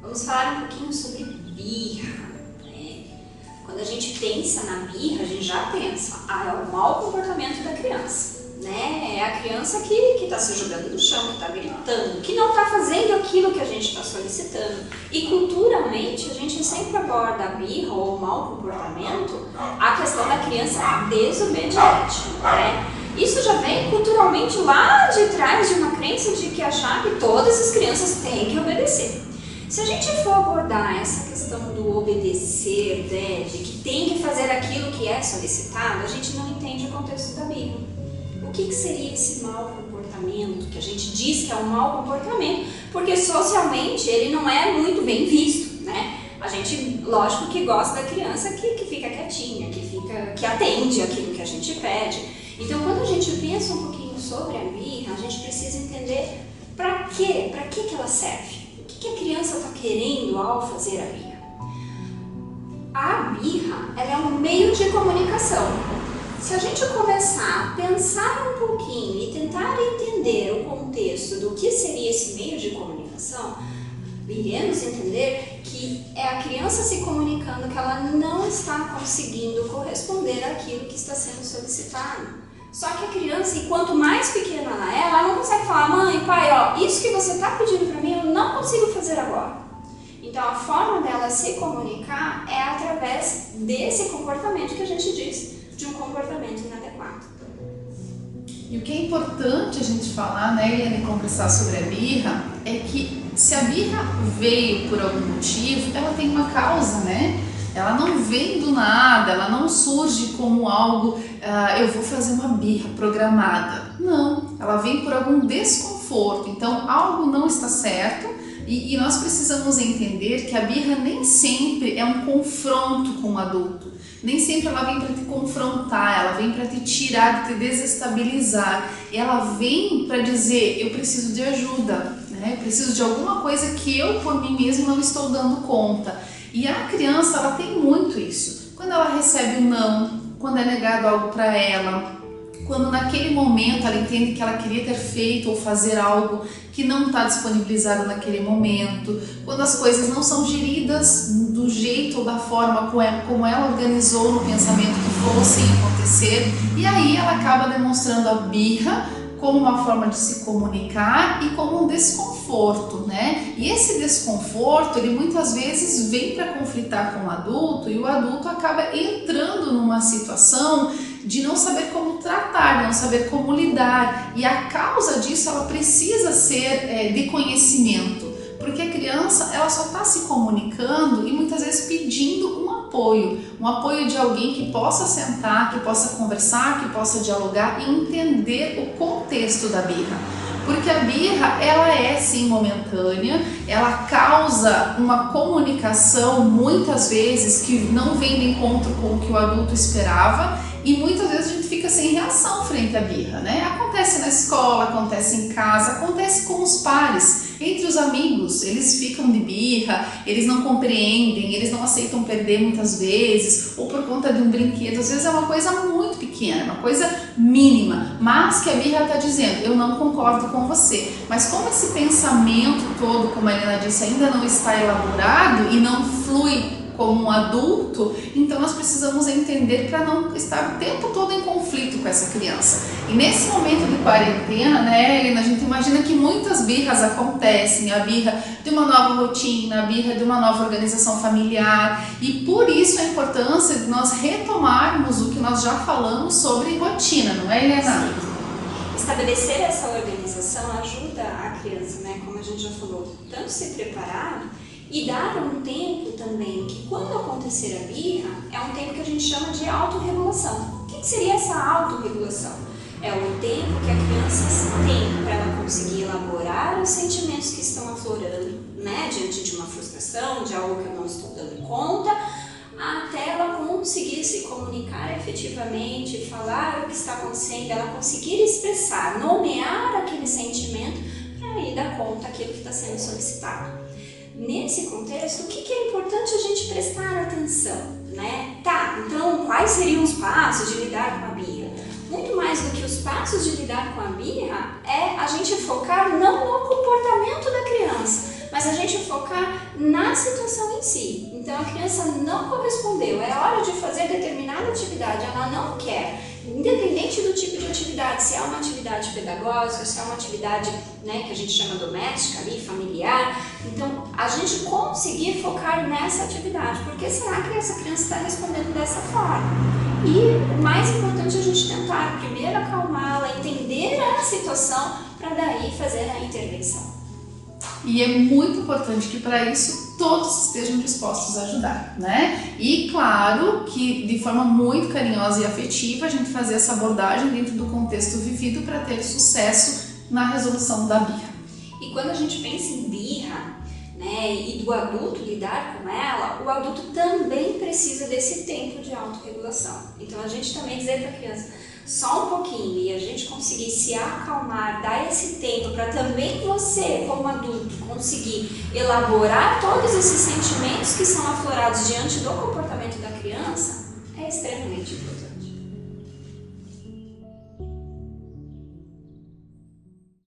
Vamos falar um pouquinho sobre birra, né? Quando a gente pensa na birra, a gente já pensa, é o mau comportamento da criança, né? É a criança que está se jogando no chão, que está gritando, que não está fazendo aquilo que a gente está solicitando. E culturalmente, a gente sempre aborda a birra ou o mau comportamento, a questão da criança desobediente, né? Isso já vem culturalmente lá de trás de uma crença de que achar que todas as crianças têm que obedecer. Se a gente for abordar essa questão do obedecer, né, de que tem que fazer aquilo que é solicitado, a gente não entende o contexto da birra. O que seria esse mau comportamento, que a gente diz que é um mau comportamento, porque socialmente ele não é muito bem visto, né? A gente, lógico que gosta da criança que fica quietinha, que atende aquilo que a gente pede. Então, quando a gente pensa um pouquinho sobre a birra, a gente precisa entender para quê? Para que ela serve? O que a criança está querendo ao fazer a birra? A birra, ela é um meio de comunicação. Se a gente começar a pensar um pouquinho e tentar entender o contexto do que seria esse meio de comunicação, iremos entender que é a criança se comunicando que ela não está conseguindo corresponder àquilo que está sendo solicitado. Só que a criança, e quanto mais pequena ela não consegue falar, mãe, pai, ó, isso que você está pedindo para mim, eu não consigo fazer agora. Então a forma dela se comunicar é através desse comportamento que a gente diz de um comportamento inadequado. E o que é importante a gente falar, né, Eliane, e conversar sobre a birra, é que se a birra veio por algum motivo, ela tem uma causa, né? Ela não vem do nada, ela não surge como algo, eu vou fazer uma birra programada. Não, ela vem por algum desconforto, então algo não está certo e nós precisamos entender que a birra nem sempre é um confronto com o adulto. Nem sempre ela vem para te confrontar, ela vem para te tirar, te desestabilizar. Ela vem para dizer, eu preciso de ajuda, né? Eu preciso de alguma coisa que eu por mim mesmo não estou dando conta. E a criança, ela tem muito isso. Quando ela recebe um não, quando é negado algo para ela, quando naquele momento ela entende que ela queria ter feito ou fazer algo que não está disponibilizado naquele momento, quando as coisas não são geridas do jeito ou da forma como ela organizou no pensamento que fossem acontecer, e aí ela acaba demonstrando a birra como uma forma de se comunicar e como um desconforto, né? E esse desconforto, ele muitas vezes vem para conflitar com o adulto e o adulto acaba entrando numa situação de não saber como tratar, de não saber como lidar. E a causa disso, ela precisa ser de conhecimento, porque a criança, ela só está se comunicando e muitas vezes pedindo um apoio de alguém que possa sentar, que possa conversar, que possa dialogar e entender o contexto da birra. Porque a birra, ela é sim momentânea, ela causa uma comunicação muitas vezes que não vem de encontro com o que o adulto esperava e muitas vezes a gente fica sem reação frente à birra, né? Acontece na escola, acontece em casa, acontece com os pares. Entre os amigos, eles ficam de birra, eles não compreendem, eles não aceitam perder muitas vezes, ou por conta de um brinquedo, às vezes é uma coisa muito pequena, uma coisa mínima, mas que a birra está dizendo, eu não concordo com você. Mas como esse pensamento todo, como a Helena disse, ainda não está elaborado e não flui como um adulto, então nós precisamos entender para não estar o tempo todo em conflito com essa criança. E nesse momento de quarentena, né, Helena, a gente imagina que muitas birras acontecem, a birra de uma nova rotina, a birra de uma nova organização familiar, e por isso a importância de nós retomarmos o que nós já falamos sobre rotina, não é, Helena? Sim. Estabelecer essa organização ajuda a criança, né, como a gente já falou, tanto se preparar e dar um tempo também, que quando acontecer a birra, é um tempo que a gente chama de autorregulação. O que seria essa autorregulação? É o tempo que a criança tem para ela conseguir elaborar os sentimentos que estão aflorando, né, diante de uma frustração, de algo que eu não estou dando conta, até ela conseguir se comunicar efetivamente, falar o que está acontecendo, ela conseguir expressar, nomear aquele sentimento para aí dar conta daquilo que está sendo solicitado. Nesse contexto, o que é importante a gente prestar atenção, né? Tá, então quais seriam os passos de lidar com a birra? Muito mais do que os passos de lidar com a birra é a gente focar não no comportamento da criança, mas a gente focar na situação em si. Então a criança não correspondeu, é hora de fazer determinada atividade, ela não quer. Independente do tipo de atividade, se é uma atividade pedagógica, se é uma atividade, né, que a gente chama doméstica ali, familiar, então a gente conseguir focar nessa atividade, porque será que essa criança está respondendo dessa forma? E o mais importante é a gente tentar primeiro acalmá-la, entender a situação, para daí fazer a intervenção. E é muito importante que para isso todos estejam dispostos a ajudar, né? E claro que de forma muito carinhosa e afetiva a gente fazer essa abordagem dentro do contexto vivido para ter sucesso na resolução da birra. E quando a gente pensa em birra, né, e do adulto lidar com ela, o adulto também precisa desse tempo de autorregulação. Então a gente também dizer para a criança só um pouquinho e a gente conseguir se acalmar, dar esse tempo para também você, como adulto, conseguir elaborar todos esses sentimentos que são aflorados diante do comportamento da criança, é extremamente importante.